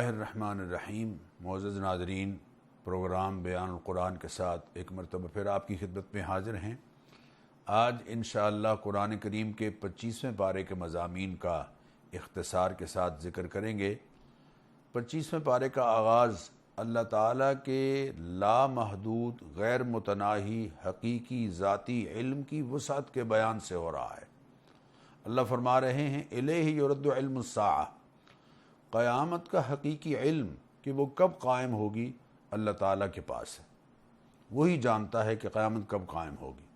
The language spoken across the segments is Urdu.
اللہ الرحمن الرحیم۔ معزز ناظرین، پروگرام بیان القرآن کے ساتھ ایک مرتبہ پھر آپ کی خدمت میں حاضر ہیں۔ آج انشاءاللہ قرآن کریم کے 25ویں پارے کے مضامین کا اختصار کے ساتھ ذکر کریں گے۔ 25ویں پارے کا آغاز اللہ تعالیٰ کے لامحدود، غیر متناہی، حقیقی، ذاتی علم کی وسعت کے بیان سے ہو رہا ہے۔ اللہ فرما رہے ہیں الیہ یرد علم الساعہ، قیامت کا حقیقی علم کہ وہ کب قائم ہوگی اللہ تعالیٰ کے پاس ہے، وہی جانتا ہے کہ قیامت کب قائم ہوگی۔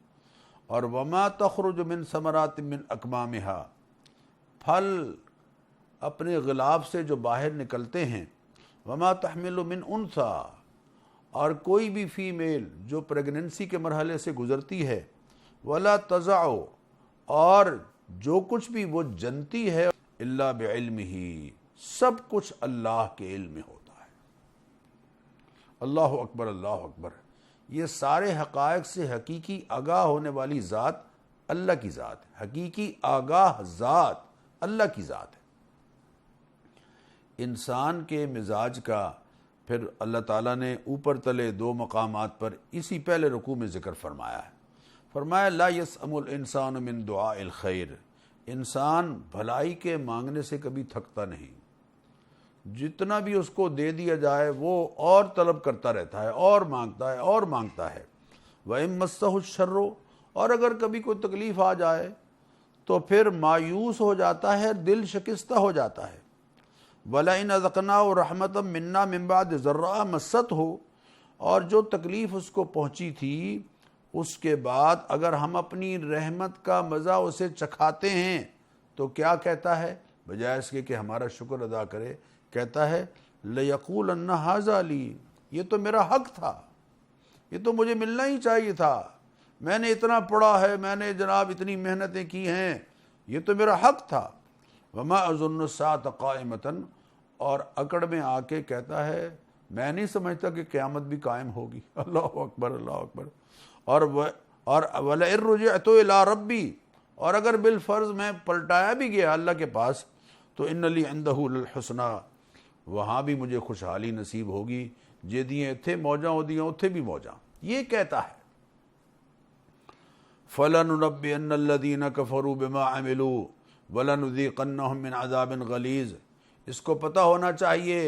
اور وما تخرج من ثمرات من اکمامہا، پھل اپنے غلاف سے جو باہر نکلتے ہیں، وما تحمل من انثی، اور کوئی بھی فیمیل جو پریگننسی کے مرحلے سے گزرتی ہے، ولا تضع، اور جو کچھ بھی وہ جنتی ہے، الا بعلمہ، سب کچھ اللہ کے علم میں ہوتا ہے۔ اللہ اکبر، اللہ اکبر۔ یہ سارے حقائق سے حقیقی آگاہ ہونے والی ذات اللہ کی ذات ہے، حقیقی آگاہ ذات اللہ کی ذات ہے۔ انسان کے مزاج کا پھر اللہ تعالیٰ نے اوپر تلے دو مقامات پر اسی پہلے رکوع میں ذکر فرمایا ہے۔ فرمایا لا یسأم الانسان من دعاء الخیر، انسان بھلائی کے مانگنے سے کبھی تھکتا نہیں، جتنا بھی اس کو دے دیا جائے وہ اور طلب کرتا رہتا ہے، اور مانگتا ہے اور مانگتا ہے۔ وَإِن مَسَّهُ الشَّرُّ، اور اگر کبھی کوئی تکلیف آ جائے تو پھر مایوس ہو جاتا ہے، دل شکستہ ہو جاتا ہے۔ وَلَئِنْ أَذَقْنَاهُ رَحْمَةً مِنَّا مِن بَعْدِ ضَرَّاءَ مَسَّتْهُ، اور جو تکلیف اس کو پہنچی تھی اس کے بعد اگر ہم اپنی رحمت کا مزہ اسے چکھاتے ہیں تو کیا کہتا ہے؟ بجائے اس کے کہ ہمارا شکر ادا کرے، کہتا ہے لَيَقُولَنَّ هَذَا لِي، یہ تو میرا حق تھا، یہ تو مجھے ملنا ہی چاہیے تھا، میں نے اتنا پڑھا ہے، میں نے جناب اتنی محنتیں کی ہیں، یہ تو میرا حق تھا۔ وَمَا أَظُنُّ السَّاعَةَ قَائِمَةً، اور اکڑ میں آ کے کہتا ہے میں نہیں سمجھتا کہ قیامت بھی قائم ہوگی۔ اللہ اکبر، اللہ اکبر۔ اور وَلَئِن رُجِعْتُ إِلَىٰ رَبِّي، اور اگر بالفرض میں پلٹایا بھی گیا اللہ کے پاس تو إِنَّ لِي عِندَهُ لَلْحُسْنَىٰ، وہاں بھی مجھے خوشحالی نصیب ہوگی، جیدیاں اتھے موجاں ہودیاں اتھے بھی موجاں، یہ کہتا ہے۔ فَلَنُنَبِّئَنَّ الَّذِينَ كَفَرُوا بِمَا عَمِلُوا وَلَنُذِيقَنَّهُم مِّنْ عَذَابٍ غَلِيظٍ، اس کو پتہ ہونا چاہیے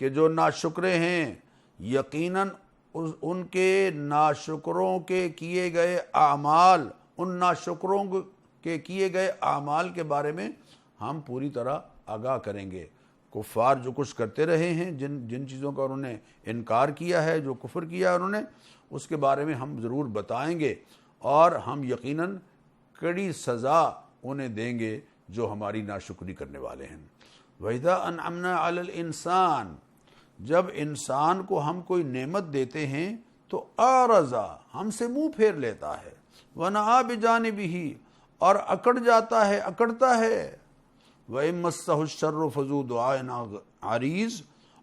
کہ جو ناشکرے ہیں یقیناً ان کے ناشکروں کے کیے گئے اعمال، ان ناشکروں کے کیے گئے اعمال کے بارے میں ہم پوری طرح آگاہ کریں گے۔ کفار جو کچھ کرتے رہے ہیں، جن چیزوں کا انہوں نے انکار کیا ہے، جو کفر کیا انہوں نے، اس کے بارے میں ہم ضرور بتائیں گے، اور ہم یقیناً کڑی سزا انہیں دیں گے جو ہماری ناشکری کرنے والے ہیں۔ وَإِذَا أَنْعَمْنَا عَلَى الْإِنسَانِ، جب انسان کو ہم کوئی نعمت دیتے ہیں تو اعرضا، ہم سے منہ پھیر لیتا ہے، وَنَأَىٰ بِجَانِبِهِ، اور اکڑ جاتا ہے، اکڑتا ہے۔ وَإِن مَسَّهُ الشَّرُّ فَذُو دُعَاءٍ عَرِيضٍ،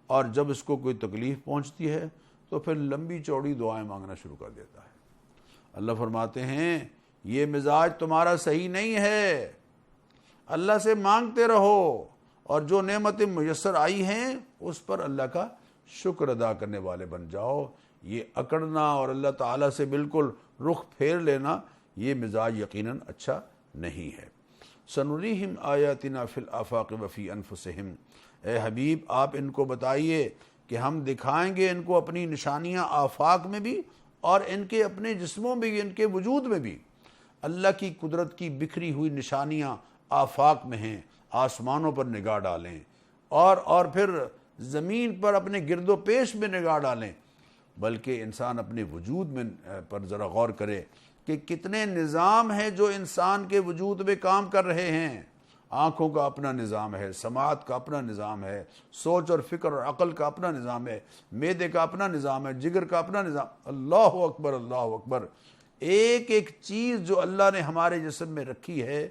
اور جب اس کو کوئی تکلیف پہنچتی ہے تو پھر لمبی چوڑی دعائیں مانگنا شروع کر دیتا ہے۔ اللہ فرماتے ہیں یہ مزاج تمہارا صحیح نہیں ہے، اللہ سے مانگتے رہو، اور جو نعمتیں میسر آئی ہیں اس پر اللہ کا شکر ادا کرنے والے بن جاؤ۔ یہ اکڑنا اور اللہ تعالیٰ سے بالکل رخ پھیر لینا، یہ مزاج یقیناً اچھا نہیں ہے۔ سنریہم آیاتنا فی الآفاق وفی انفسہم، اے حبیب آپ ان کو بتائیے کہ ہم دکھائیں گے ان کو اپنی نشانیاں آفاق میں بھی اور ان کے اپنے جسموں میں بھی، ان کے وجود میں بھی۔ اللہ کی قدرت کی بکھری ہوئی نشانیاں آفاق میں ہیں، آسمانوں پر نگاہ ڈالیں، اور پھر زمین پر اپنے گرد و پیش میں نگاہ ڈالیں، بلکہ انسان اپنے وجود میں پر ذرا غور کرے کہ کتنے نظام ہیں جو انسان کے وجود میں کام کر رہے ہیں۔ آنکھوں کا اپنا نظام ہے، سماعت کا اپنا نظام ہے، سوچ اور فکر اور عقل کا اپنا نظام ہے، معدے کا اپنا نظام ہے، جگر کا اپنا نظام۔ اللہ اکبر، اللہ اکبر۔ ایک ایک چیز جو اللہ نے ہمارے جسم میں رکھی ہے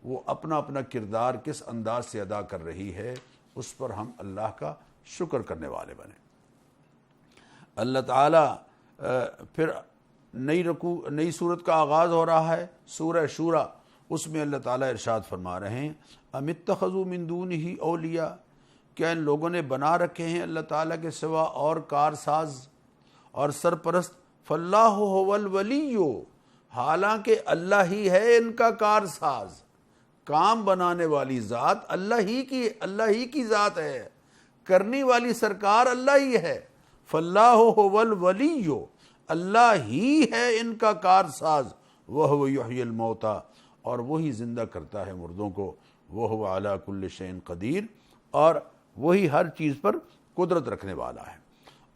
وہ اپنا اپنا کردار کس انداز سے ادا کر رہی ہے، اس پر ہم اللہ کا شکر کرنے والے بنیں۔ اللہ تعالیٰ پھر نئی صورت کا آغاز ہو رہا ہے، سورہ شورى، اس میں اللہ تعالیٰ ارشاد فرما رہے ہیں ام اتخذوا من دونہ اولیاء، کیا ان لوگوں نے بنا رکھے ہیں اللہ تعالیٰ کے سوا اور کارساز اور سرپرست؟ فاللہ هو الولی، حالانکہ اللہ ہی ہے ان کا کارساز، کام بنانے والی ذات اللہ ہی کی ذات ہے، کرنے والی سرکار اللہ ہی ہے۔ فاللہ هو الولی، اللہ ہی ہے ان کا کارساز، وہو یحیی الموتیٰ، اور وہی زندہ کرتا ہے مردوں کو، وہو علی کل شیء قدیر، اور وہی ہر چیز پر قدرت رکھنے والا ہے۔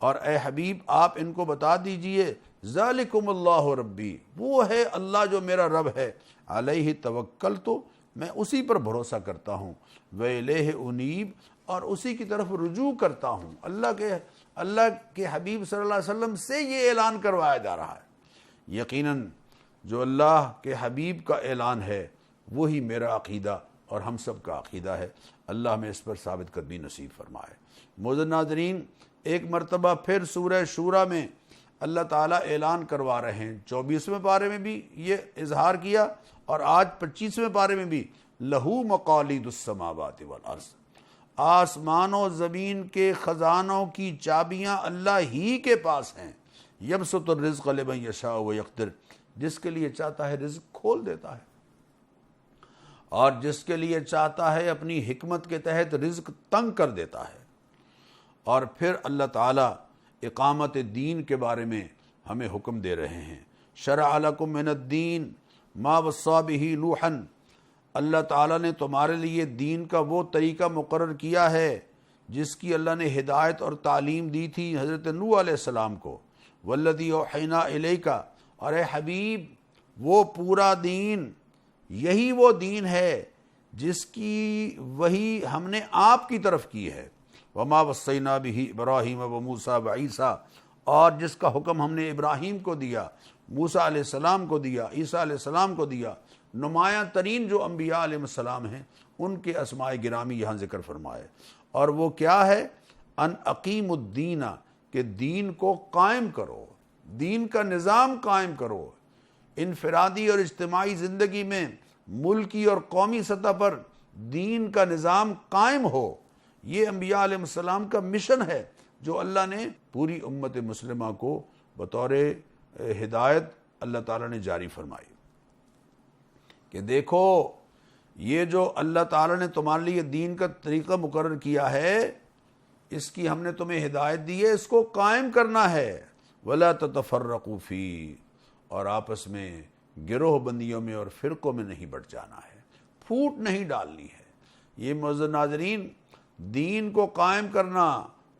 اور اے حبیب آپ ان کو بتا دیجئے ذالکم اللہ ربی، وہ ہے اللہ جو میرا رب ہے، علیہ توکلت، میں اسی پر بھروسہ کرتا ہوں، وإلیہ انیب، اور اسی کی طرف رجوع کرتا ہوں۔ اللہ کے حبیب صلی اللہ علیہ وسلم سے یہ اعلان کروایا جا رہا ہے۔ یقیناً جو اللہ کے حبیب کا اعلان ہے وہی میرا عقیدہ اور ہم سب کا عقیدہ ہے، اللہ ہمیں اس پر ثابت قدمی نصیب فرمائے۔ معزز ناظرین، ایک مرتبہ پھر سورہ شورى میں اللہ تعالیٰ اعلان کروا رہے ہیں، 24ویں پارے میں بھی یہ اظہار کیا اور آج 25ویں پارے میں بھی، لہو مقالید السماوات والارض، آسمان و زمین کے خزانوں کی چابیاں اللہ ہی کے پاس ہیں، یبسط الرزق لمن یشاء ویقدر، جس کے لیے چاہتا ہے رزق کھول دیتا ہے، اور جس کے لیے چاہتا ہے اپنی حکمت کے تحت رزق تنگ کر دیتا ہے۔ اور پھر اللہ تعالیٰ اقامت دین کے بارے میں ہمیں حکم دے رہے ہیں، شرع لکم من الدین ما وصی بہ نوحا، اللہ تعالیٰ نے تمہارے لیے دین کا وہ طریقہ مقرر کیا ہے جس کی اللہ نے ہدایت اور تعلیم دی تھی حضرت نوح علیہ السلام کو، والذی اوحینا الیک، اور اے حبیب وہ پورا دین، یہی وہ دین ہے جس کی وحی ہم نے آپ کی طرف کی ہے، وما وصینا بہ ابراہیم وموسیٰ وعیسیٰ، اور جس کا حکم ہم نے ابراہیم کو دیا، موسیٰ علیہ السلام کو دیا، عیسیٰ علیہ السلام کو دیا، نمایاں ترین جو انبیاء علیہ السلام ہیں ان کے اسماء گرامی یہاں ذکر فرمائے۔ اور وہ کیا ہے؟ ان اقیم الدین، کہ دین کو قائم کرو، دین کا نظام قائم کرو، انفرادی اور اجتماعی زندگی میں، ملکی اور قومی سطح پر دین کا نظام قائم ہو۔ یہ انبیاء علیہ السلام کا مشن ہے جو اللہ نے پوری امت مسلمہ کو بطور ہدایت اللہ تعالیٰ نے جاری فرمائی کہ دیکھو یہ جو اللہ تعالیٰ نے تمہارے لیے دین کا طریقہ مقرر کیا ہے، اس کی ہم نے تمہیں ہدایت دی ہے، اس کو قائم کرنا ہے، وَلَا تَتَفَرَّقُوا فِيهِ، اور آپس میں گروہ بندیوں میں اور فرقوں میں نہیں بٹ جانا ہے، پھوٹ نہیں ڈالنی ہے۔ یہ معزز ناظرین، دین کو قائم کرنا،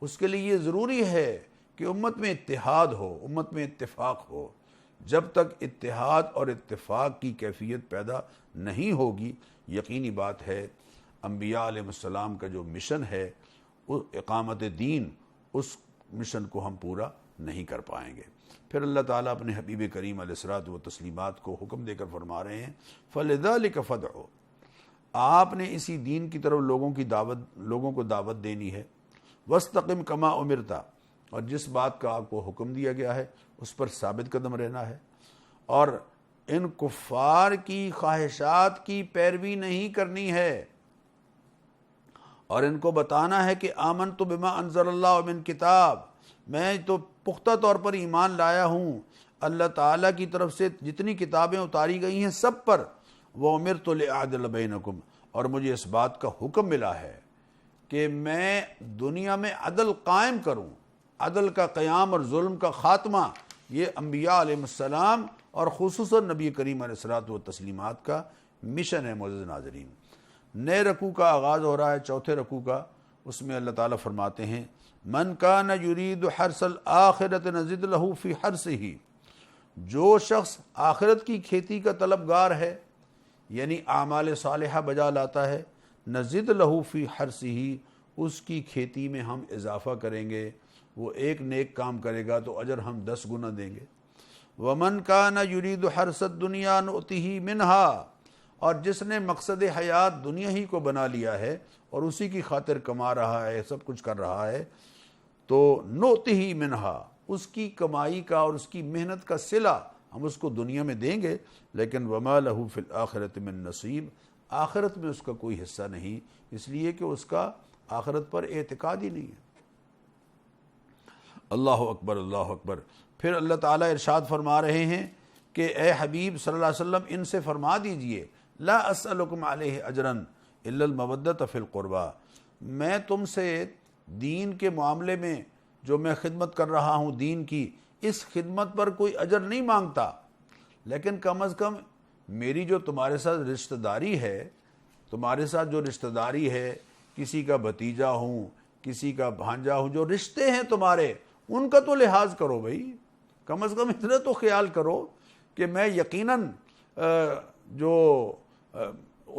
اس کے لیے یہ ضروری ہے کہ امت میں اتحاد ہو، امت میں اتفاق ہو۔ جب تک اتحاد اور اتفاق کی کیفیت پیدا نہیں ہوگی، یقینی بات ہے انبیاء علیہ السلام کا جو مشن ہے اقامت دین، اس مشن کو ہم پورا نہیں کر پائیں گے۔ پھر اللہ تعالیٰ اپنے حبیب کریم علیہ الصلوۃ والتسلیمات کو حکم دے کر فرما رہے ہیں، فَلِذَلِكَ فَادْعُ، آپ نے اسی دین کی طرف لوگوں کو دعوت دینی ہے، وَاسْتَقِمْ كَمَا أُمِرْتَ، اور جس بات کا آپ کو حکم دیا گیا ہے اس پر ثابت قدم رہنا ہے، اور ان کفار کی خواہشات کی پیروی نہیں کرنی ہے، اور ان کو بتانا ہے کہ آمنت بما انزل اللہ من کتاب، میں تو پختہ طور پر ایمان لایا ہوں اللہ تعالیٰ کی طرف سے جتنی کتابیں اتاری گئی ہیں سب پر، وَأُمِرْتُ لِأَعْدِلَ بَيْنَكُمْ، اور مجھے اس بات کا حکم ملا ہے کہ میں دنیا میں عدل قائم کروں، عدل کا قیام اور ظلم کا خاتمہ، یہ انبیاء علیہ السلام اور خصوصاً نبی کریم علیہ الصلوۃ والتسلیمات کا مشن ہے۔ معزز ناظرین، نئے رکوع کا آغاز ہو رہا ہے، چوتھے رکوع کا، اس میں اللہ تعالیٰ فرماتے ہیں، من کان یرید حرث الآخرۃ نزد لہ فی حرثہ، جو شخص آخرت کی کھیتی کا طلبگار ہے، یعنی اعمال صالحہ بجا لاتا ہے، نزد لہ فی حرثہ، اس کی کھیتی میں ہم اضافہ کریں گے، وہ ایک نیک کام کرے گا تو اجر ہم 10 گنا دیں گے۔ ومن کان یرید حرث الدنیا نؤتہ منہا، اور جس نے مقصد حیات دنیا ہی کو بنا لیا ہے اور اسی کی خاطر کما رہا ہے، سب کچھ کر رہا ہے، تو نؤتہ منہا، اس کی کمائی کا اور اس کی محنت کا صلہ ہم اس کو دنیا میں دیں گے، لیکن وما لہ فی الآخرۃ من نصیب، آخرت میں اس کا کوئی حصہ نہیں، اس لیے کہ اس کا آخرت پر اعتقاد ہی نہیں ہے۔ اللہ اکبر، اللہ اکبر۔ پھر اللہ تعالیٰ ارشاد فرما رہے ہیں کہ اے حبیب صلی اللہ علیہ وسلم ان سے فرما دیجئے لا اسألکم علیہ اجرا الا المودۃ فی القربى، میں تم سے دین کے معاملے میں جو میں خدمت کر رہا ہوں دین کی، اس خدمت پر کوئی اجر نہیں مانگتا، لیکن کم از کم میری جو تمہارے ساتھ رشتہ داری ہے، تمہارے ساتھ جو رشتہ داری ہے، کسی کا بھتیجا ہوں، کسی کا بھانجا ہوں، جو رشتے ہیں تمہارے ان کا تو لحاظ کرو بھائی، کم از کم اتنا تو خیال کرو کہ میں یقیناً جو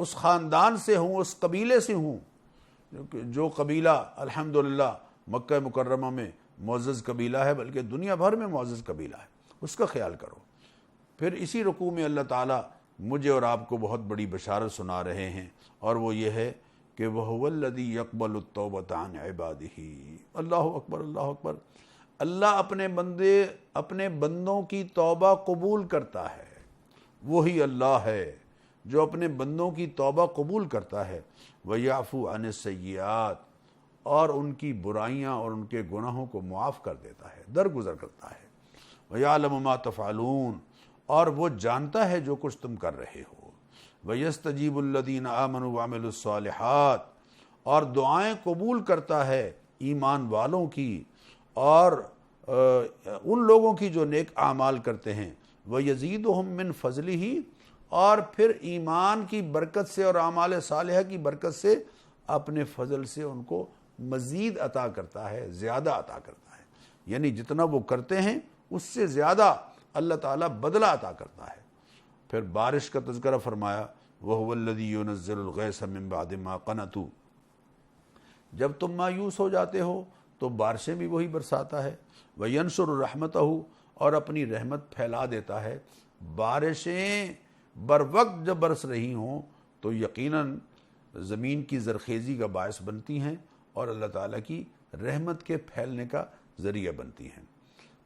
اس خاندان سے ہوں، اس قبیلے سے ہوں، جو قبیلہ الحمدللہ مکہ مکرمہ میں معزز قبیلہ ہے، بلکہ دنیا بھر میں معزز قبیلہ ہے، اس کا خیال کرو۔ پھر اسی رکوع میں اللہ تعالیٰ مجھے اور آپ کو بہت بڑی بشارت سنا رہے ہیں، اور وہ یہ ہے کہ وَهُوَ الَّذِي يَقْبَلُ التَّوْبَةَ عَنْ عِبَادِهِ۔ اللہ اکبر، اللہ اکبر۔ اللہ اپنے بندوں کی توبہ قبول کرتا ہے، وہی اللہ ہے جو اپنے بندوں کی توبہ قبول کرتا ہے، وَيَعْفُو عَنِ السَّيِّئَاتِ، اور ان کی برائیاں اور ان کے گناہوں کو معاف کر دیتا ہے، درگزر کرتا ہے، وَيَعْلَمُ مَا تَفْعَلُونَ، اور وہ جانتا ہے جو کچھ تم کر رہے ہو، وَيَسْتَجِيبُ الَّذِينَ آمَنُوا وَعَمِلُوا الصَّالِحَاتِ، اور دعائیں قبول کرتا ہے ایمان والوں کی اور ان لوگوں کی جو نیک اعمال کرتے ہیں، وَيَزِيدُهُم مِّن فَضْلِهِ، اور پھر ایمان کی برکت سے اور اعمال صالحہ کی برکت سے اپنے فضل سے ان کو مزید عطا کرتا ہے، زیادہ عطا کرتا ہے، یعنی جتنا وہ کرتے ہیں اس سے زیادہ اللہ تعالیٰ بدلہ عطا کرتا ہے۔ پھر بارش کا تذکرہ فرمایا، وَهُوَ الَّذِي يُنَزِّلُ الْغَيْثَ مِن بَعْدِ مَا قَنَطُوا، جب تم مایوس ہو جاتے ہو تو بارشیں بھی وہی برساتا ہے، وَيَنشُرُ رَحْمَتَهُ، اور اپنی رحمت پھیلا دیتا ہے۔ بارشیں بر وقت جب برس رہی ہوں تو یقیناً زمین کی زرخیزی کا باعث بنتی ہیں اور اللہ تعالیٰ کی رحمت کے پھیلنے کا ذریعہ بنتی ہیں۔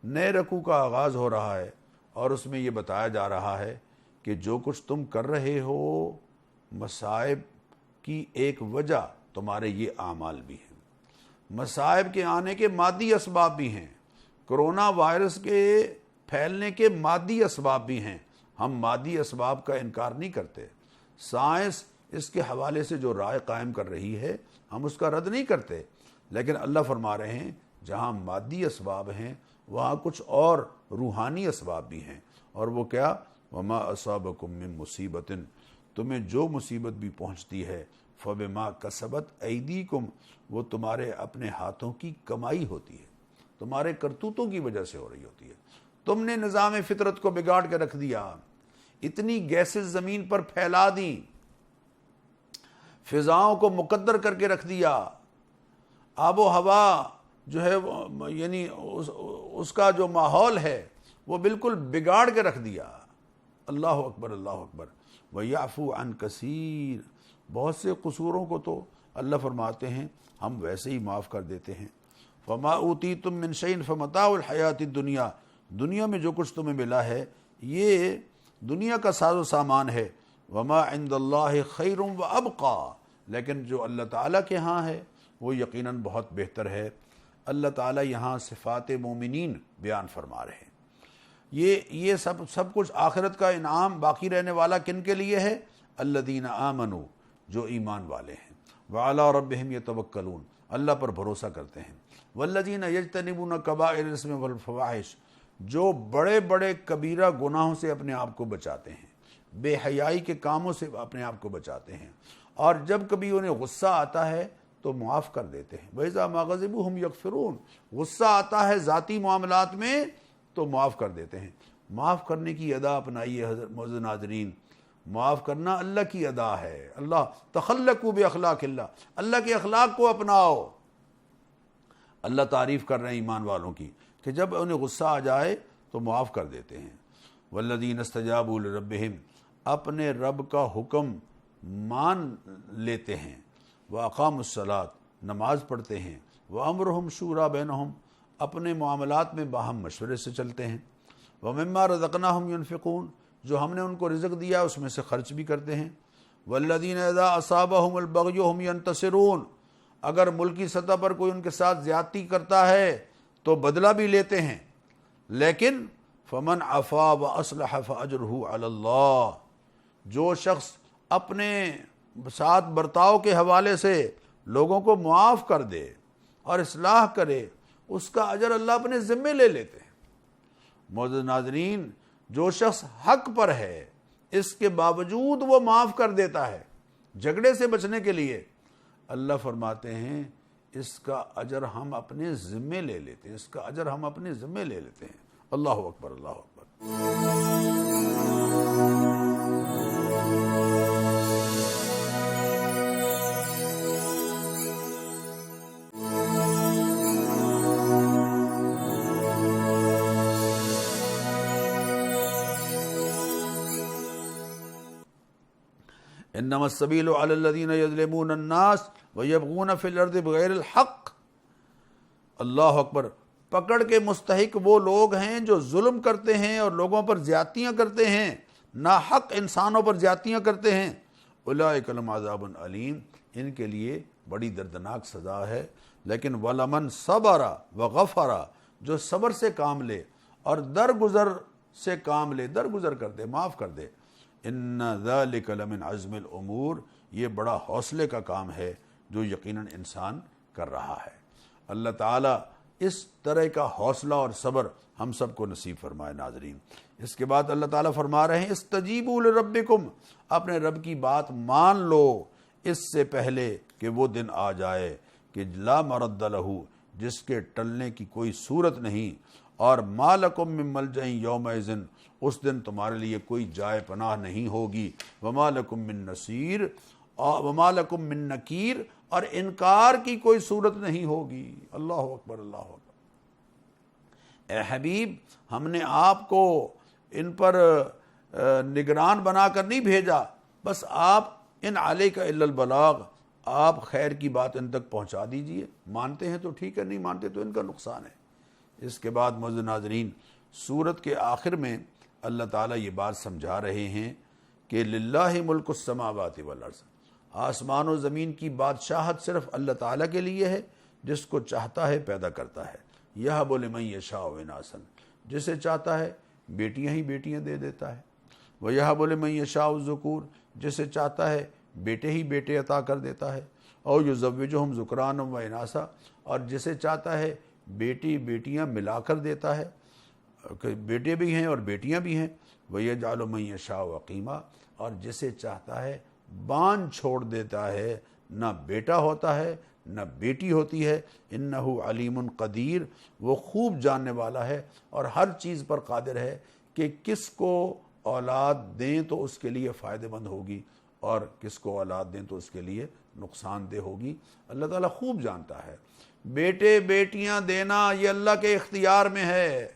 نئے رکوع کا آغاز ہو رہا ہے اور اس میں یہ بتایا جا رہا ہے کہ جو کچھ تم کر رہے ہو، مصائب کی ایک وجہ تمہارے یہ اعمال بھی ہیں، مصائب کے آنے کے مادی اسباب بھی ہیں، کرونا وائرس کے پھیلنے کے مادی اسباب بھی ہیں، ہم مادی اسباب کا انکار نہیں کرتے، سائنس اس کے حوالے سے جو رائے قائم کر رہی ہے ہم اس کا رد نہیں کرتے، لیکن اللہ فرما رہے ہیں جہاں مادی اسباب ہیں وہاں کچھ اور روحانی اسباب بھی ہیں، اور وہ کیا؟ وما اصابکم من مصیبت، تمہیں جو مصیبت بھی پہنچتی ہے فبما کسبت ایدیکم، وہ تمہارے اپنے ہاتھوں کی کمائی ہوتی ہے، تمہارے کرتوتوں کی وجہ سے ہو رہی ہوتی ہے۔ تم نے نظام فطرت کو بگاڑ کے رکھ دیا، اتنی گیسز زمین پر پھیلا دیں، فضاؤں کو مقدر کر کے رکھ دیا، آب و ہوا جو ہے یعنی اس کا جو ماحول ہے وہ بالکل بگاڑ کے رکھ دیا۔ اللہ اکبر، اللہ اکبر۔ وَيَعْفُو عَنْ كَثِيرٍ، بہت سے قصوروں کو تو اللہ فرماتے ہیں ہم ویسے ہی معاف کر دیتے ہیں۔ وَمَا أُوتِيتُم مِّن شَيْءٍ فَمَتَاعُ الْحَيَاةِ الدُّنْيَا، دنیا میں جو کچھ تمہیں ملا ہے یہ دنیا کا ساز و سامان ہے، وَمَا عِندَ اللَّهِ خَيْرٌ وَأَبْقَىٰ، لیکن جو اللہ تعالیٰ کے ہاں ہے وہ یقیناً بہت بہتر ہے۔ اللہ تعالیٰ یہاں صفات مومنین بیان فرما رہے ہیں۔ یہ سب کچھ آخرت کا انعام باقی رہنے والا کن کے لیے ہے؟ الذین آمنوا، جو ایمان والے ہیں، وعلی ربہم یتوکلون، اللہ پر بھروسہ کرتے ہیں، والذین یجتنبون کبائر الاسم والفواحش، جو بڑے بڑے کبیرہ گناہوں سے اپنے آپ کو بچاتے ہیں، بے حیائی کے کاموں سے اپنے آپ کو بچاتے ہیں، اور جب کبھی انہیں غصہ آتا ہے تو معاف کر دیتے ہیں۔ وَإِذَا مَا غَضِبُوا هُمْ يَغْفِرُونَ، غصہ آتا ہے ذاتی معاملات میں تو معاف کر دیتے ہیں۔ معاف کرنے کی ادا اپنائیے معزز ناظرین، معاف کرنا اللہ کی ادا ہے۔ اللہ تخلقوا باخلاق اللہ، اللہ کے اخلاق کو اپناؤ۔ اللہ تعریف کر رہے ہیں ایمان والوں کی کہ جب انہیں غصہ آ جائے تو معاف کر دیتے ہیں۔ والذین استجابوا لربہم، اپنے رب کا حکم مان لیتے ہیں، واقاموا الصلاۃ، نماز پڑھتے ہیں، وامرہم شورا بینہم، اپنے معاملات میں باہم مشورے سے چلتے ہیں، ومما رزقناہم ینفقون، جو ہم نے ان کو رزق دیا اس میں سے خرچ بھی کرتے ہیں، والذین اذا اصابہم البغی ہم ینتصرون، اگر ملکی سطح پر کوئی ان کے ساتھ زیادتی کرتا ہے تو بدلہ بھی لیتے ہیں، لیکن فمن عفا واصلح فاجرہ علی اللہ، جو شخص اپنے ساتھ برتاؤ کے حوالے سے لوگوں کو معاف کر دے اور اصلاح کرے، اس کا اجر اللہ اپنے ذمے لے لیتے ہیں۔ معزز ناظرین، جو شخص حق پر ہے اس کے باوجود وہ معاف کر دیتا ہے جھگڑے سے بچنے کے لیے، اللہ فرماتے ہیں اس کا اجر ہم اپنے ذمے لے لیتے ہیں، اس کا اجر ہم اپنے ذمے لے لیتے ہیں۔ اللہ اکبر، اللہ اکبر۔ انما السبیل علی الذین یظلمون الناس ویبغون فی الارض بغیر الحق۔ اللہ اکبر، پکڑ کے مستحق وہ لوگ ہیں جو ظلم کرتے ہیں اور لوگوں پر زیادتیاں کرتے ہیں، ناحق انسانوں پر زیادتیاں کرتے ہیں۔ اولئک لہم عذاب علیم، ان کے لیے بڑی دردناک سزا ہے۔ لیکن ولمن صبر وغفر، جو صبر سے کام لے اور درگزر سے کام لے، درگزر کر دے، معاف کر دے، ان ذلک لمن عزم الامور، یہ بڑا حوصلے کا کام ہے جو یقیناً انسان کر رہا ہے۔ اللہ تعالیٰ اس طرح کا حوصلہ اور صبر ہم سب کو نصیب فرمائے۔ ناظرین، اس کے بعد اللہ تعالیٰ فرما رہے ہیں استجیبوا لربکم، اپنے رب کی بات مان لو اس سے پہلے کہ وہ دن آ جائے کہ لا مرد لہ، جس کے ٹلنے کی کوئی صورت نہیں، اور ما لکم من ملجأ یومئذ، اس دن تمہارے لیے کوئی جائے پناہ نہیں ہوگی، وما لکم من نصیر، وما لکم من نکیر، اور انکار کی کوئی صورت نہیں ہوگی۔ اللہ اکبر، اللہ اکبر۔ اے حبیب، ہم نے آپ کو ان پر نگران بنا کر نہیں بھیجا، بس آپ ان علیک الا البلاغ، آپ خیر کی بات ان تک پہنچا دیجئے، مانتے ہیں تو ٹھیک ہے، نہیں مانتے تو ان کا نقصان ہے۔ اس کے بعد معزز ناظرین، سورت کے آخر میں اللہ تعالیٰ یہ بات سمجھا رہے ہیں کہ للہ ملک السماوات والارض، آسمان و زمین کی بادشاہت صرف اللہ تعالیٰ کے لیے ہے، جس کو چاہتا ہے پیدا کرتا ہے۔ یہب لمن یشاء اناسا، جسے چاہتا ہے بیٹیاں ہی بیٹیاں دے دیتا ہے، ویہب لمن یشاء الذکور، جسے چاہتا ہے بیٹے ہی بیٹے عطا کر دیتا ہے، اور یزوجہم ذکرانا و اناسا، اور جسے چاہتا ہے بیٹی بیٹیاں ملا کر دیتا ہے، کہ بیٹے بھی ہیں اور بیٹیاں بھی ہیں، وَيَجْعَلُ مَن يَشَاءُ عَقِيمًا، اور جسے چاہتا ہے باندھ چھوڑ دیتا ہے، نہ بیٹا ہوتا ہے نہ بیٹی ہوتی ہے۔ اِنَّهُ عَلِيمٌ قدیر، وہ خوب جاننے والا ہے اور ہر چیز پر قادر ہے کہ کس کو اولاد دیں تو اس کے لیے فائدہ مند ہوگی اور کس کو اولاد دیں تو اس کے لیے نقصان دہ ہوگی۔ اللہ تعالیٰ خوب جانتا ہے۔ بیٹے بیٹیاں دینا یہ اللہ کے اختیار میں ہے،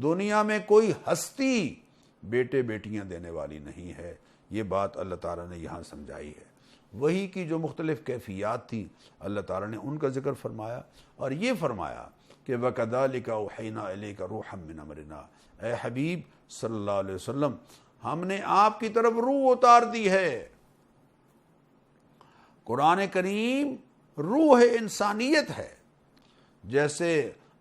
دنیا میں کوئی ہستی بیٹے بیٹیاں دینے والی نہیں ہے۔ یہ بات اللہ تعالیٰ نے یہاں سمجھائی ہے۔ وہی کی جو مختلف کیفیات تھیں اللہ تعالیٰ نے ان کا ذکر فرمایا، اور یہ فرمایا کہ وَكَذَلِكَ أَوْحَيْنَا إِلَيْكَ رُوحًا مِّنْ أَمْرِنَا، اے حبیب صلی اللہ علیہ وسلم، ہم نے آپ کی طرف روح اتار دی ہے۔ قرآن کریم روح انسانیت ہے۔ جیسے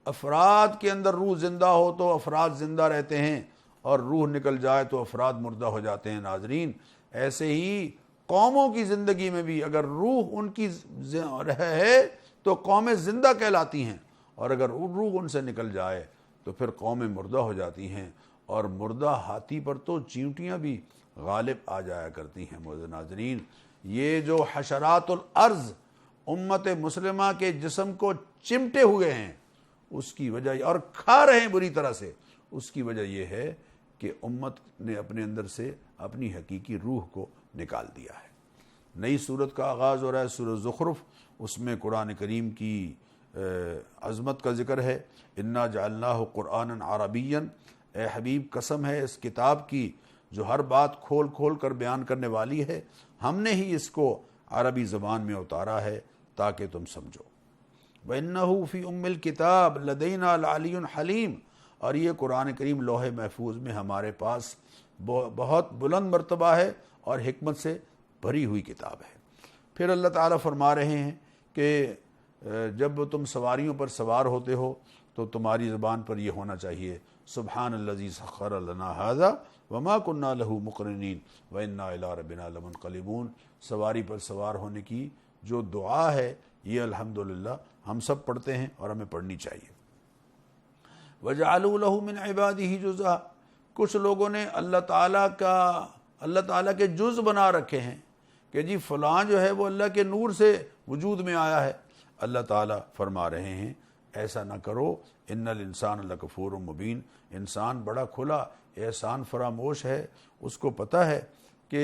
افراد کے اندر روح زندہ ہو تو افراد زندہ رہتے ہیں، اور روح نکل جائے تو افراد مردہ ہو جاتے ہیں۔ ناظرین، ایسے ہی قوموں کی زندگی میں بھی اگر روح ان کی ہے تو قومیں زندہ کہلاتی ہیں، اور اگر روح ان سے نکل جائے تو پھر قومیں مردہ ہو جاتی ہیں، اور مردہ ہاتھی پر تو چیونٹیاں بھی غالب آ جایا کرتی ہیں۔ معزز ناظرین، یہ جو حشرات الارض امت مسلمہ کے جسم کو چمٹے ہوئے ہیں، اس کی وجہ، اور کھا رہے ہیں بری طرح سے، اس کی وجہ یہ ہے کہ امت نے اپنے اندر سے اپنی حقیقی روح کو نکال دیا ہے۔ نئی سورت کا آغاز ہو رہا ہے، سورۃ زخرف، اس میں قرآن کریم کی عظمت کا ذکر ہے۔ انا جعلناہ قرآنا عربیا، اے حبیب قسم ہے اس کتاب کی جو ہر بات کھول کھول کر بیان کرنے والی ہے، ہم نے ہی اس کو عربی زبان میں اتارا ہے تاکہ تم سمجھو۔ وَإِنَّهُ فِي أُمِّ الْكِتَابِ لَدَيْنَا لَعَلِيٌّ حَلِيمٌ، اور یہ قرآن کریم لوح محفوظ میں ہمارے پاس بہت بلند مرتبہ ہے اور حکمت سے بھری ہوئی کتاب ہے۔ پھر اللہ تعالیٰ فرما رہے ہیں کہ جب تم سواریوں پر سوار ہوتے ہو تو تمہاری زبان پر یہ ہونا چاہیے سبحان الذی سخر لنا ھذا وما كنا له مقرنین وانا الی ربنا لمنقلبون۔ سواری پر سوار ہونے کی جو دعا ہے یہ الحمدللہ ہم سب پڑھتے ہیں اور ہمیں پڑھنی چاہیے۔ وجعلوا له من عباده جزءا، کچھ لوگوں نے اللہ تعالیٰ کے جز بنا رکھے ہیں کہ جی فلاں جو ہے وہ اللہ کے نور سے وجود میں آیا ہے۔ اللہ تعالیٰ فرما رہے ہیں ایسا نہ کرو، ان الانسان لکفور مبین، انسان بڑا کھلا احسان فراموش ہے، اس کو پتہ ہے کہ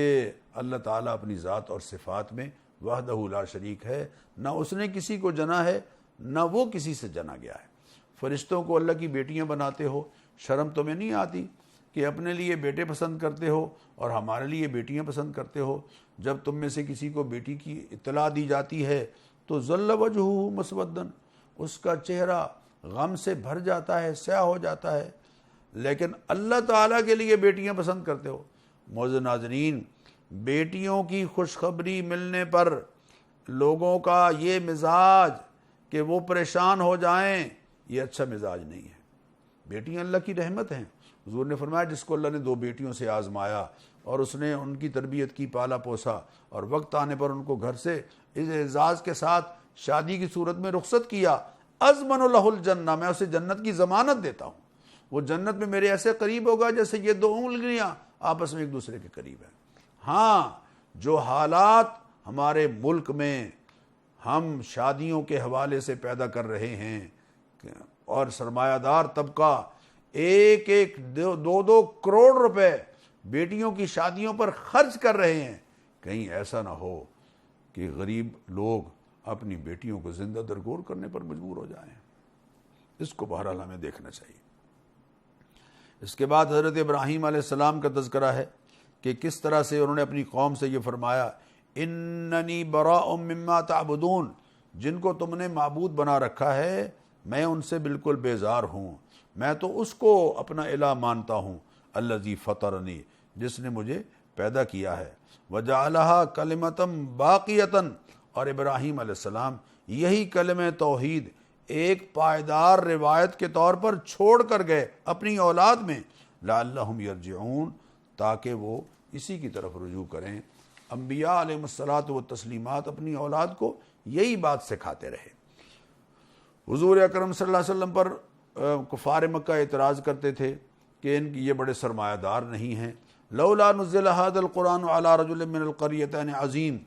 اللہ تعالیٰ اپنی ذات اور صفات میں وحدہ لا شریک ہے، نہ اس نے کسی کو جنا ہے نہ وہ کسی سے جنا گیا ہے۔ فرشتوں کو اللہ کی بیٹیاں بناتے ہو، شرم تمہیں نہیں آتی کہ اپنے لیے بیٹے پسند کرتے ہو اور ہمارے لیے بیٹیاں پسند کرتے ہو؟ جب تم میں سے کسی کو بیٹی کی اطلاع دی جاتی ہے تو ظل وجہہ مسودن، اس کا چہرہ غم سے بھر جاتا ہے، سیاہ ہو جاتا ہے، لیکن اللہ تعالیٰ کے لیے بیٹیاں پسند کرتے ہو۔ معزز ناظرین، بیٹیوں کی خوشخبری ملنے پر لوگوں کا یہ مزاج کہ وہ پریشان ہو جائیں، یہ اچھا مزاج نہیں ہے۔ بیٹیاں اللہ کی رحمت ہیں۔ حضور نے فرمایا جس کو اللہ نے 2 بیٹیوں سے آزمایا اور اس نے ان کی تربیت کی، پالا پوسا، اور وقت آنے پر ان کو گھر سے اس اعزاز کے ساتھ شادی کی صورت میں رخصت کیا، اضمن لہ الجنہ، میں اسے جنت کی ضمانت دیتا ہوں، وہ جنت میں میرے ایسے قریب ہوگا جیسے یہ 2 انگلیاں آپس میں ایک دوسرے کے قریب ہیں۔ ہاں، جو حالات ہمارے ملک میں ہم شادیوں کے حوالے سے پیدا کر رہے ہیں اور سرمایہ دار طبقہ 1-2 کروڑ روپے بیٹیوں کی شادیوں پر خرچ کر رہے ہیں، کہیں ایسا نہ ہو کہ غریب لوگ اپنی بیٹیوں کو زندہ درگور کرنے پر مجبور ہو جائیں۔ اس کو بہرحال ہمیں دیکھنا چاہیے۔ اس کے بعد حضرت ابراہیم علیہ السلام کا تذکرہ ہے کہ کس طرح سے انہوں نے اپنی قوم سے یہ فرمایا اننی براء مما تعبدون، جن کو تم نے معبود بنا رکھا ہے میں ان سے بالکل بیزار ہوں، میں تو اس کو اپنا الہ مانتا ہوں، الذی فطرنی، جس نے مجھے پیدا کیا ہے، وجعلہا کلمۃ باقیۃ، اور ابراہیم علیہ السلام یہی کلمہ توحید ایک پائیدار روایت کے طور پر چھوڑ کر گئے اپنی اولاد میں، لعلہم یرجعون، تاکہ وہ اسی کی طرف رجوع کریں۔ انبیاء علیہ الصلاۃ والتسلیمات اپنی اولاد کو یہی بات سکھاتے رہے۔ حضور اکرم صلی اللہ علیہ وسلم پر کفار مکہ اعتراض کرتے تھے کہ ان کی یہ بڑے سرمایہ دار نہیں ہیں، لولا نزل ھذا القرآن علی رجل من القریتین عظیم،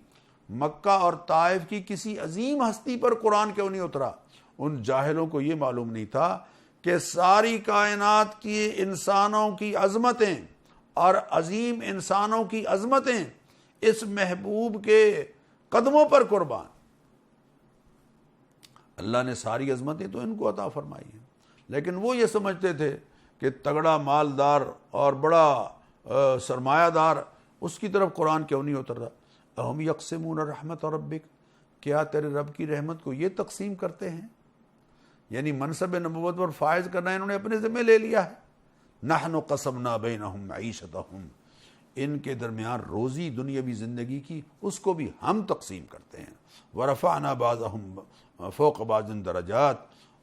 مکہ اور طائف کی کسی عظیم ہستی پر قرآن کیوں نہیں اترا؟ ان جاہلوں کو یہ معلوم نہیں تھا کہ ساری کائنات کی انسانوں کی عظمتیں اور عظیم انسانوں کی عظمتیں اس محبوب کے قدموں پر قربان۔ اللہ نے ساری عظمتیں تو ان کو عطا فرمائی ہیں، لیکن وہ یہ سمجھتے تھے کہ تگڑا مالدار اور بڑا سرمایہ دار، اس کی طرف قرآن کیوں نہیں اترتا؟ اہم یقسمون رحمت ربک، کیا تیرے رب کی رحمت کو یہ تقسیم کرتے ہیں؟ یعنی منصب نبوت پر فائز کرنا انہوں نے اپنے ذمہ لے لیا ہے۔ نحن قسمنا بینہم معیشتہم، ان کے درمیان روزی دنیاوی زندگی کی اس کو بھی ہم تقسیم کرتے ہیں، ورفعنا بعضہم فوق بعض درجات،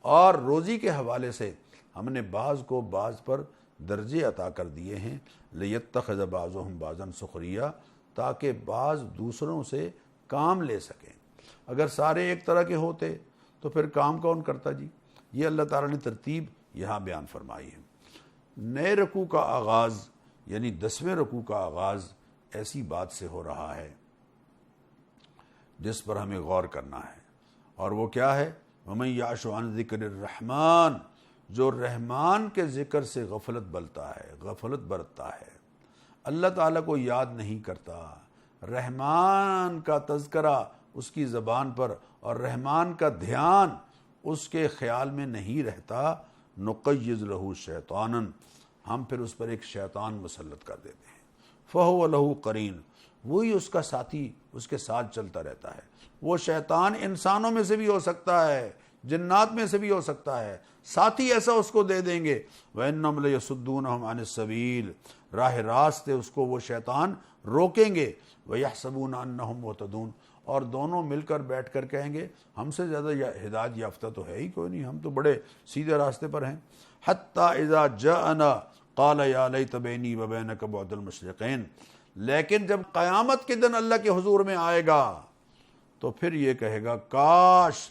اور روزی کے حوالے سے ہم نے بعض کو بعض پر درجے عطا کر دیے ہیں، لیتخذ بعضہم بعضا سخریہ، تاکہ بعض دوسروں سے کام لے سکیں۔ اگر سارے ایک طرح کے ہوتے تو پھر کام کون کرتا جی؟ یہ اللہ تعالیٰ نے ترتیب یہاں بیان فرمائی ہے۔ نئے رکوع کا آغاز یعنی 10ویں رکوع کا آغاز ایسی بات سے ہو رہا ہے جس پر ہمیں غور کرنا ہے، اور وہ کیا ہے؟ وَمَن يَعْشُ عَنْ ذِكْرِ الرَّحْمَٰنِ، جو رحمان کے ذکر سے غفلت برتتا ہے، اللہ تعالیٰ کو یاد نہیں کرتا، رحمان کا تذکرہ اس کی زبان پر اور رحمان کا دھیان اس کے خیال میں نہیں رہتا، نقیض لہ شیطانا، ہم پھر اس پر ایک شیطان مسلط کر دیتے ہیں، فہو لہ قرین، وہی اس کا ساتھی اس کے ساتھ چلتا رہتا ہے۔ وہ شیطان انسانوں میں سے بھی ہو سکتا ہے، جنات میں سے بھی ہو سکتا ہے، ساتھی ایسا اس کو دے دیں گے، وَإِنَّهُمْ لَيَصُدُّونَهُمْ عَنِ السَّبِيلِ، راہ راست سے اس کو وہ شیطان روکیں گے، وَيَحْسَبُونَ أَنَّهُمْ مُهْتَدُونَ، اور دونوں مل کر بیٹھ کر کہیں گے ہم سے زیادہ ہدایت یافتہ تو ہے ہی کوئی نہیں، ہم تو بڑے سیدھے راستے پر ہیں۔ حتی اذا جاءنا قال یا لیت بینی و بینک بعد المشرقین، لیکن جب قیامت کے دن اللہ کے حضور میں آئے گا تو پھر یہ کہے گا کاش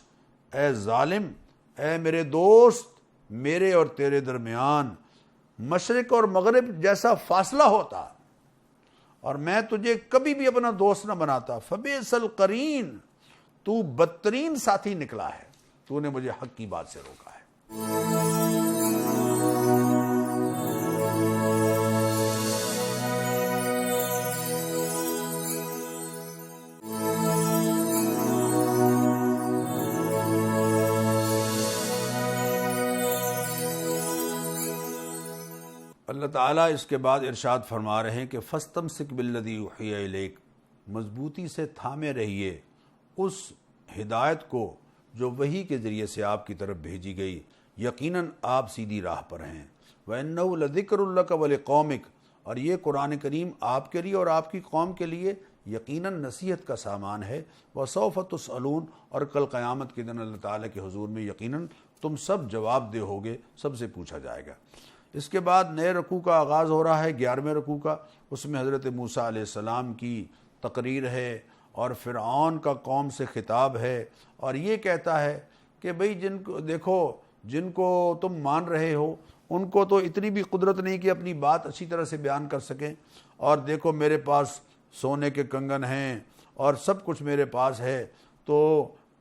اے ظالم، اے میرے دوست، میرے اور تیرے درمیان مشرق اور مغرب جیسا فاصلہ ہوتا اور میں تجھے کبھی بھی اپنا دوست نہ بناتا۔ فبئس القرین، تو بدترین ساتھی نکلا ہے، تو نے مجھے حق کی بات سے روکا ہے۔ اللہ تعالیٰ اس کے بعد ارشاد فرما رہے ہیں کہ فَاسْتَمْسِكْ بِالَّذِي أُوحِيَ إِلَيْكَ، مضبوطی سے تھامے رہیے اس ہدایت کو جو وحی کے ذریعے سے آپ کی طرف بھیجی گئی، یقیناً آپ سیدھی راہ پر ہیں۔ وَإِنَّهُ لَذِكْرٌ لَكَ وَلِقَوْمِكَ، اور یہ قرآن کریم آپ کے لیے اور آپ کی قوم کے لیے یقیناً نصیحت کا سامان ہے۔ وَسَوْفَ تُسْأَلُونَ، اور کل قیامت کے دن اللہ تعالیٰ کے حضور میں یقیناً تم سب جواب دہ ہوگے، سب سے پوچھا جائے گا۔ اس کے بعد نئے رکوع کا آغاز ہو رہا ہے، 11ویں رکوع کا۔ اس میں حضرت موسیٰ علیہ السلام کی تقریر ہے اور فرعون کا قوم سے خطاب ہے، اور یہ کہتا ہے کہ بھئی جن کو دیکھو، جن کو تم مان رہے ہو ان کو تو اتنی بھی قدرت نہیں کہ اپنی بات اچھی طرح سے بیان کر سکیں، اور دیکھو میرے پاس سونے کے کنگن ہیں اور سب کچھ میرے پاس ہے۔ تو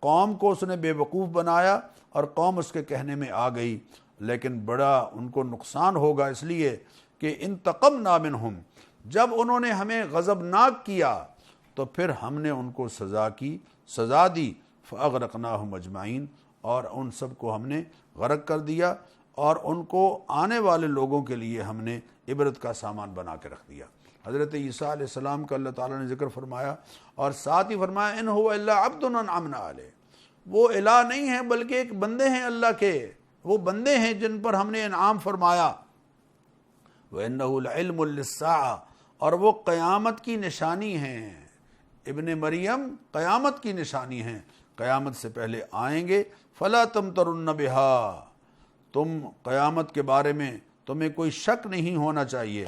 قوم کو اس نے بے وقوف بنایا اور قوم اس کے کہنے میں آ گئی، لیکن بڑا ان کو نقصان ہوگا، اس لیے کہ انتقمنا منہم، جب انہوں نے ہمیں غضبناک کیا تو پھر ہم نے ان کو سزا دی، فاغرقناہم اجمعین، اور ان سب کو ہم نے غرق کر دیا، اور ان کو آنے والے لوگوں کے لیے ہم نے عبرت کا سامان بنا کے رکھ دیا۔ حضرت عیسیٰ علیہ السلام کا اللہ تعالیٰ نے ذکر فرمایا اور ساتھ ہی فرمایا ان هو الا عبد انعمنا علیہ، وہ الہ نہیں ہیں بلکہ ایک بندے ہیں اللہ کے، وہ بندے ہیں جن پر ہم نے انعام فرمایا۔ وَإِنَّهُ لَعِلْمٌ لِلسَّاعَةِ، اور وہ قیامت کی نشانی ہیں، ابن مریم قیامت کی نشانی ہیں، قیامت سے پہلے آئیں گے۔ فَلَا تَمْتَرُنَّ بِهَا، تم قیامت کے بارے میں تمہیں کوئی شک نہیں ہونا چاہیے،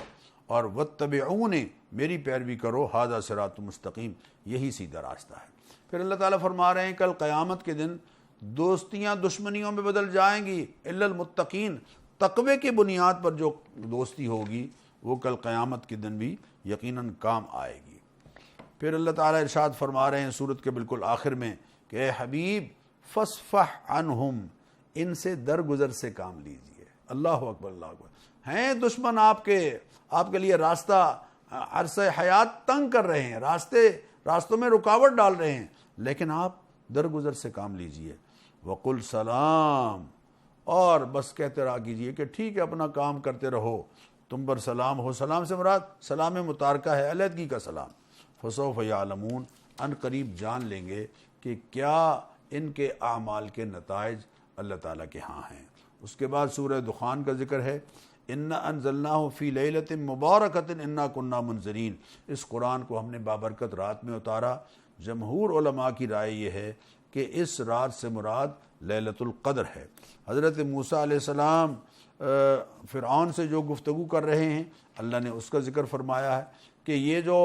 اور وَاتَّبِعُونِ، میری پیروی کرو، هَذَا صِرَاطٌ مستقیم، یہی سیدھا راستہ ہے۔ پھر اللہ تعالیٰ فرما رہے ہیں کل قیامت کے دن دوستیاں دشمنیوں میں بدل جائیں گی، الا المتقین، تقوی کی بنیاد پر جو دوستی ہوگی وہ کل قیامت کے دن بھی یقیناً کام آئے گی۔ پھر اللہ تعالیٰ ارشاد فرما رہے ہیں سورت کے بالکل آخر میں کہ اے حبیب فاصفح عنہم، ان سے درگزر سے کام لیجئے۔ اللہ اکبر، اللہ اکبر۔ ہیں دشمن آپ کے لیے راستہ عرصہ حیات تنگ کر رہے ہیں، راستوں میں رکاوٹ ڈال رہے ہیں، لیکن آپ درگزر سے کام لیجئے۔ وقل سلام، اور بس کہتے رہا کیجئے کہ ٹھیک ہے اپنا کام کرتے رہو، تم پر سلام ہو۔ سلام سے مراد سلام متارکہ ہے، علیحدگی کا سلام۔ فسوف یعلمون، ان قریب جان لیں گے کہ کیا ان کے اعمال کے نتائج اللہ تعالیٰ کے ہاں ہیں۔ اس کے بعد سورہ دخان کا ذکر ہے، انا انزلناہ فی لیلۃ مبارکۃ انا کنا منذرین، اس قرآن کو ہم نے بابرکت رات میں اتارا۔ جمہور علماء کی رائے یہ ہے کہ اس رات سے مراد لیلۃ القدر ہے۔ حضرت موسیٰ علیہ السلام فرعون سے جو گفتگو کر رہے ہیں، اللہ نے اس کا ذکر فرمایا ہے کہ یہ جو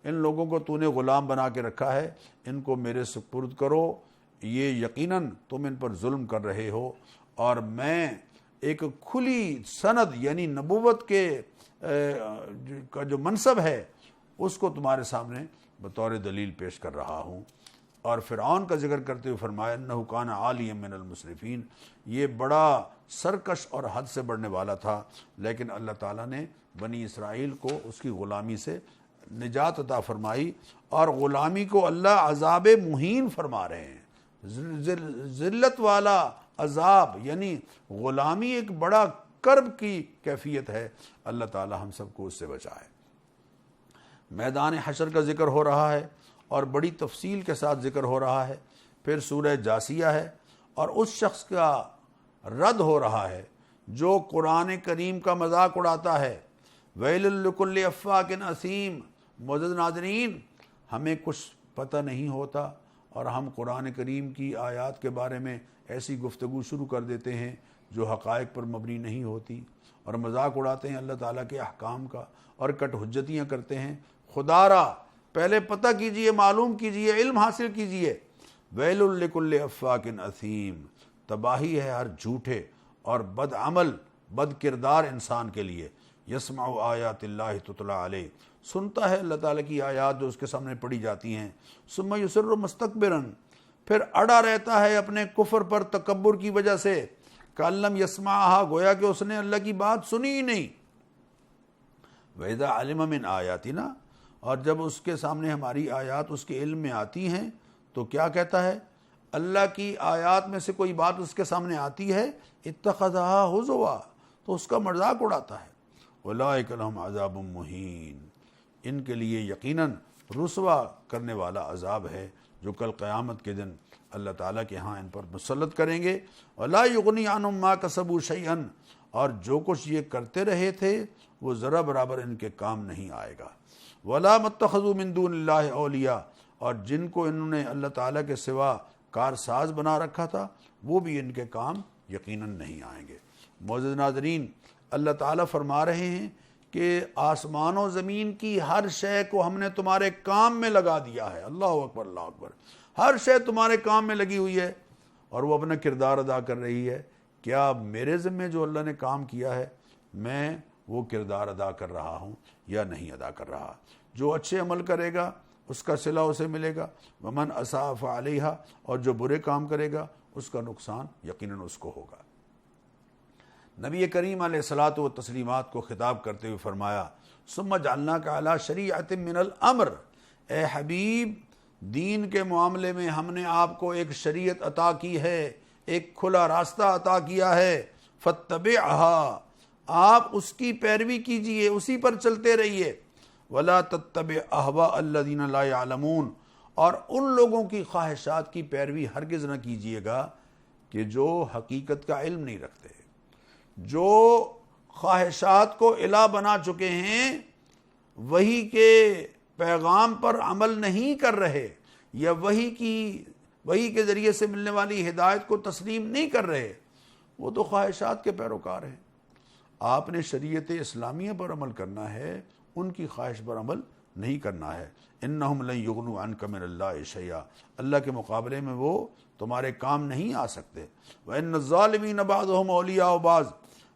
ان لوگوں کو تو نے غلام بنا کے رکھا ہے، ان کو میرے سپرد کرو، یہ یقیناً تم ان پر ظلم کر رہے ہو، اور میں ایک کھلی سند یعنی نبوت کا جو منصب ہے اس کو تمہارے سامنے بطور دلیل پیش کر رہا ہوں۔ اور فرعون کا ذکر کرتے ہوئے فرمایا انہ کان عالیا من المسرفین، یہ بڑا سرکش اور حد سے بڑھنے والا تھا، لیکن اللہ تعالیٰ نے بنی اسرائیل کو اس کی غلامی سے نجات عطا فرمائی، اور غلامی کو اللہ عذاب مہین فرما رہے ہیں، ذلت والا عذاب، یعنی غلامی ایک بڑا کرب کی کیفیت ہے۔ اللہ تعالیٰ ہم سب کو اس سے بچائے۔ میدان حشر کا ذکر ہو رہا ہے اور بڑی تفصیل کے ساتھ ذکر ہو رہا ہے۔ پھر سورہ جاسیہ ہے، اور اس شخص کا رد ہو رہا ہے جو قرآن کریم کا مذاق اڑاتا ہے۔ ویل لکل افاک اثیم، معزز ناظرین، ہمیں کچھ پتہ نہیں ہوتا اور ہم قرآن کریم کی آیات کے بارے میں ایسی گفتگو شروع کر دیتے ہیں جو حقائق پر مبنی نہیں ہوتی، اور مذاق اڑاتے ہیں اللہ تعالیٰ کے احکام کا اور کٹ حجتیاں کرتے ہیں۔ خدا را پہلے پتہ کیجئے، معلوم کیجئے، علم حاصل کیجئے۔ ویل لکل افاک اثیم، تباہی ہے ہر جھوٹے اور بد عمل بد کردار انسان کے لیے۔ یسمع آیات اللہ تتلی علیہ، سنتا ہے اللہ تعالیٰ کی آیات جو اس کے سامنے پڑھی جاتی ہیں۔ ثم یصر مستکبرا، پھر اڑا رہتا ہے اپنے کفر پر تکبر کی وجہ سے۔ کأن لم یسمعھا، گویا کہ اس نے اللہ کی بات سنی ہی نہیں۔ وَإِذَا عَلِمَ مِنْ آیاتنا، اور جب اس کے سامنے ہماری آیات اس کے علم میں آتی ہیں تو کیا کہتا ہے؟ اللہ کی آیات میں سے کوئی بات اس کے سامنے آتی ہے، اتخذھا ہزوا، تو اس کا مذاق اڑاتا ہے۔ اولئک لہم عذاب مہین، ان کے لیے یقیناً رسوا کرنے والا عذاب ہے جو کل قیامت کے دن اللہ تعالیٰ کے ہاں ان پر مسلط کریں گے۔ ولا یغنی عنہم ما کسبوا شیئا، اور جو کچھ یہ کرتے رہے تھے وہ ذرا برابر ان کے کام نہیں آئے گا۔ ولا متخذوا من دون اللہ اولیاء، اور جن کو انہوں نے اللہ تعالیٰ کے سوا کارساز بنا رکھا تھا وہ بھی ان کے کام یقیناً نہیں آئیں گے۔ معزز ناظرین، اللہ تعالیٰ فرما رہے ہیں کہ آسمان و زمین کی ہر شے کو ہم نے تمہارے کام میں لگا دیا ہے۔ اللہ اکبر، اللہ اکبر، ہر شے تمہارے کام میں لگی ہوئی ہے اور وہ اپنا کردار ادا کر رہی ہے۔ کیا میرے ذمہ جو اللہ نے کام کیا ہے میں وہ کردار ادا کر رہا ہوں یا نہیں ادا کر رہا؟ جو اچھے عمل کرے گا اس کا صلہ اسے ملے گا، ومن اساء فعلیہا، اور جو برے کام کرے گا اس کا نقصان یقیناً اس کو ہوگا۔ نبی کریم علیہ الصلاۃ والتسلیمات کو خطاب کرتے ہوئے فرمایا، ثم جعلناک علی شریعۃ من الامر، اے حبیب دین کے معاملے میں ہم نے آپ کو ایک شریعت عطا کی ہے، ایک کھلا راستہ عطا کیا ہے، فاتبعھا، آپ اس کی پیروی کیجئے، اسی پر چلتے رہیے۔ ولا تتبع اہواء الذین لا یعلمون، اور ان لوگوں کی خواہشات کی پیروی ہرگز نہ کیجئے گا کہ جو حقیقت کا علم نہیں رکھتے، جو خواہشات کو الہ بنا چکے ہیں، وہی کے پیغام پر عمل نہیں کر رہے، یا وہی کے ذریعے سے ملنے والی ہدایت کو تسلیم نہیں کر رہے، وہ تو خواہشات کے پیروکار ہیں۔ آپ نے شریعت اسلامیہ پر عمل کرنا ہے، ان کی خواہش پر عمل نہیں کرنا ہے۔ انہم لن یغنوا عنک من اللہ شیئا، اللہ کے مقابلے میں وہ تمہارے کام نہیں آ سکتے۔ وان الظالمین بعضهم اولیاء بعض،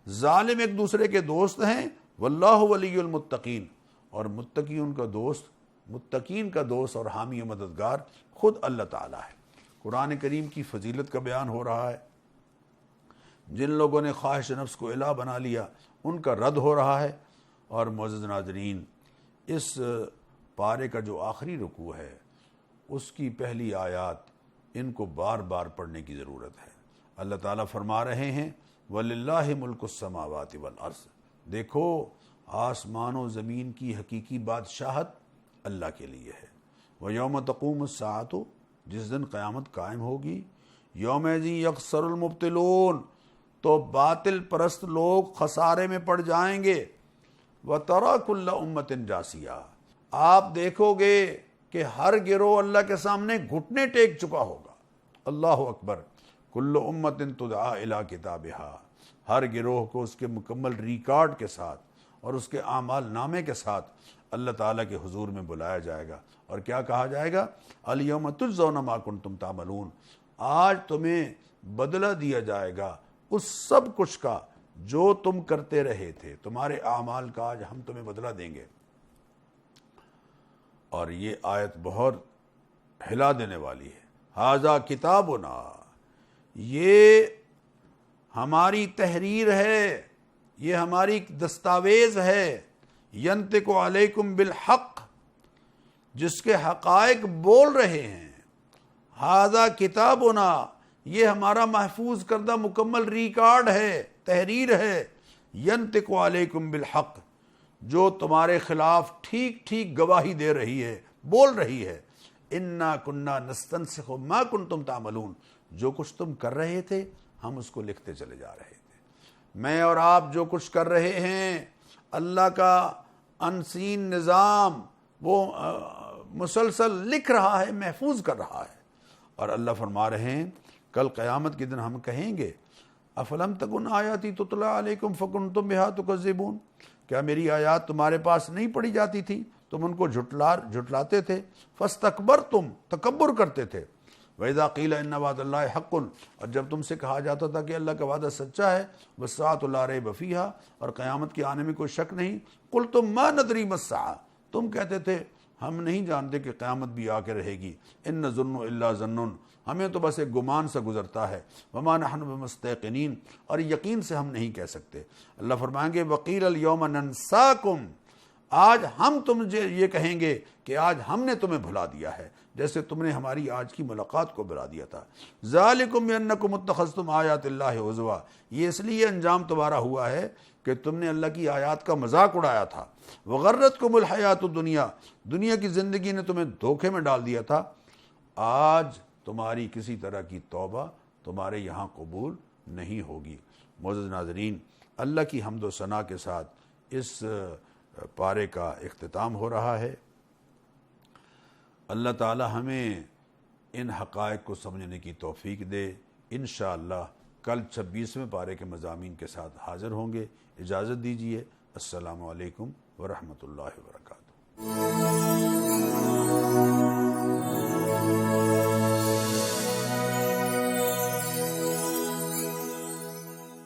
ظالم ایک دوسرے کے دوست ہیں۔ واللہ ولی المتقین، اور متقین کا دوست اور حامی و مددگار خود اللہ تعالیٰ ہے۔ قرآن کریم کی فضیلت کا بیان ہو رہا ہے، جن لوگوں نے خواہش نفس کو الہ بنا لیا ان کا رد ہو رہا ہے۔ اور معزز ناظرین، اس پارے کا جو آخری رکوع ہے اس کی پہلی آیات ان کو بار بار پڑھنے کی ضرورت ہے۔ اللہ تعالیٰ فرما رہے ہیں وَلِلَّهِ مُلْكُ السَّمَاوَاتِ وَالْأَرْضِ، دیکھو آسمان و زمین کی حقیقی بادشاہت اللہ کے لیے ہے۔ وَيَوْمَ تَقُومُ السَّاعَةُ، جس دن قیامت قائم ہوگی، یومئذ یخسر المبطلون، تو باطل پرست لوگ خسارے میں پڑ جائیں گے۔ وَتَرَى كُلَّ أُمَّةٍ جَاثِيَةً، آپ دیکھو گے کہ ہر گروہ اللہ کے سامنے گھٹنے ٹیک چکا ہوگا۔ اللہ اکبر، کل امت تدعی الی کتابہا، ہر گروہ کو اس کے مکمل ریکارڈ کے ساتھ اور اس کے اعمال نامے کے ساتھ اللہ تعالیٰ کے حضور میں بلایا جائے گا، اور کیا کہا جائے گا؟ الیوم تجزون ما کنتم تعملون، آج تمہیں بدلہ دیا جائے گا اس سب کچھ کا جو تم کرتے رہے تھے، تمہارے اعمال کا آج ہم تمہیں بدلہ دیں گے۔ اور یہ آیت بہت ہلا دینے والی ہے۔ ھذا کتابنا، یہ ہماری تحریر ہے، یہ ہماری دستاویز ہے، ینطق علیکم بالحق، جس کے حقائق بول رہے ہیں۔ ھذا کتابنا، یہ ہمارا محفوظ کردہ مکمل ریکارڈ ہے، تحریر ہے، ینطق علیکم بالحق، جو تمہارے خلاف ٹھیک ٹھیک گواہی دے رہی ہے، بول رہی ہے۔ انا کننا نستنسخ ما کنتم تعملون، جو کچھ تم کر رہے تھے ہم اس کو لکھتے چلے جا رہے تھے۔ میں اور آپ جو کچھ کر رہے ہیں، اللہ کا انسین نظام وہ مسلسل لکھ رہا ہے، محفوظ کر رہا ہے۔ اور اللہ فرما رہے ہیں کل قیامت کے دن ہم کہیں گے افلم تکن آیاتی تتلی علیکم فکنتم بہا تکذبون، کیا میری آیات تمہارے پاس نہیں پڑھی جاتی تھی، تم ان کو جھٹلاتے تھے، فاستکبرتم، تکبر کرتے تھے، وَإِذَا قِيلَ إِنَّ وَعْدَ اللَّهِ حَقٌّ، اور جب تم سے کہا جاتا تھا کہ اللہ کا وعدہ سچا ہے، وَالسَّاعَةُ لَا رَيْبَ فِيهَا، اور قیامت کے آنے میں کوئی شک نہیں، قُلْتُم مَا نَدْرِي مَا السَّاعَةُ، تم کہتے تھے ہم نہیں جانتے کہ قیامت بھی آ کے رہے گی، إِن نَظُنُّ إِلَّا ظَنٌّ، ہمیں تو بس ایک گمان سے گزرتا ہے، وَمَا نَحْنُ بِمُسْتَيْقِنِينَ، اور یقین سے ہم نہیں کہہ سکتے۔ اللہ فرمائیں گے وَقِيلَ الْيَوْمَ نَنْسَاكُمْ، آج ہم تم یہ کہیں گے کہ آج ہم نے تمہیں بھلا دیا ہے، جیسے تم نے ہماری آج کی ملاقات کو بھلا دیا تھا۔ ذالکم بانکم اتخذتم آیات اللہ ہزوا، یہ اس لیے انجام تمہارا ہوا ہے کہ تم نے اللہ کی آیات کا مذاق اڑایا تھا۔ وغرتکم الحیات الدنیا، دنیا کی زندگی نے تمہیں دھوکے میں ڈال دیا تھا۔ آج تمہاری کسی طرح کی توبہ تمہارے یہاں قبول نہیں ہوگی۔ معزز ناظرین، اللہ کی حمد و ثنا کے ساتھ اس پارے کا اختتام ہو رہا ہے۔ اللہ تعالی ہمیں ان حقائق کو سمجھنے کی توفیق دے۔ انشاءاللہ کل 26ویں پارے کے مضامین کے ساتھ حاضر ہوں گے۔ اجازت دیجیے، السلام علیکم ورحمۃ اللہ وبرکاتہ۔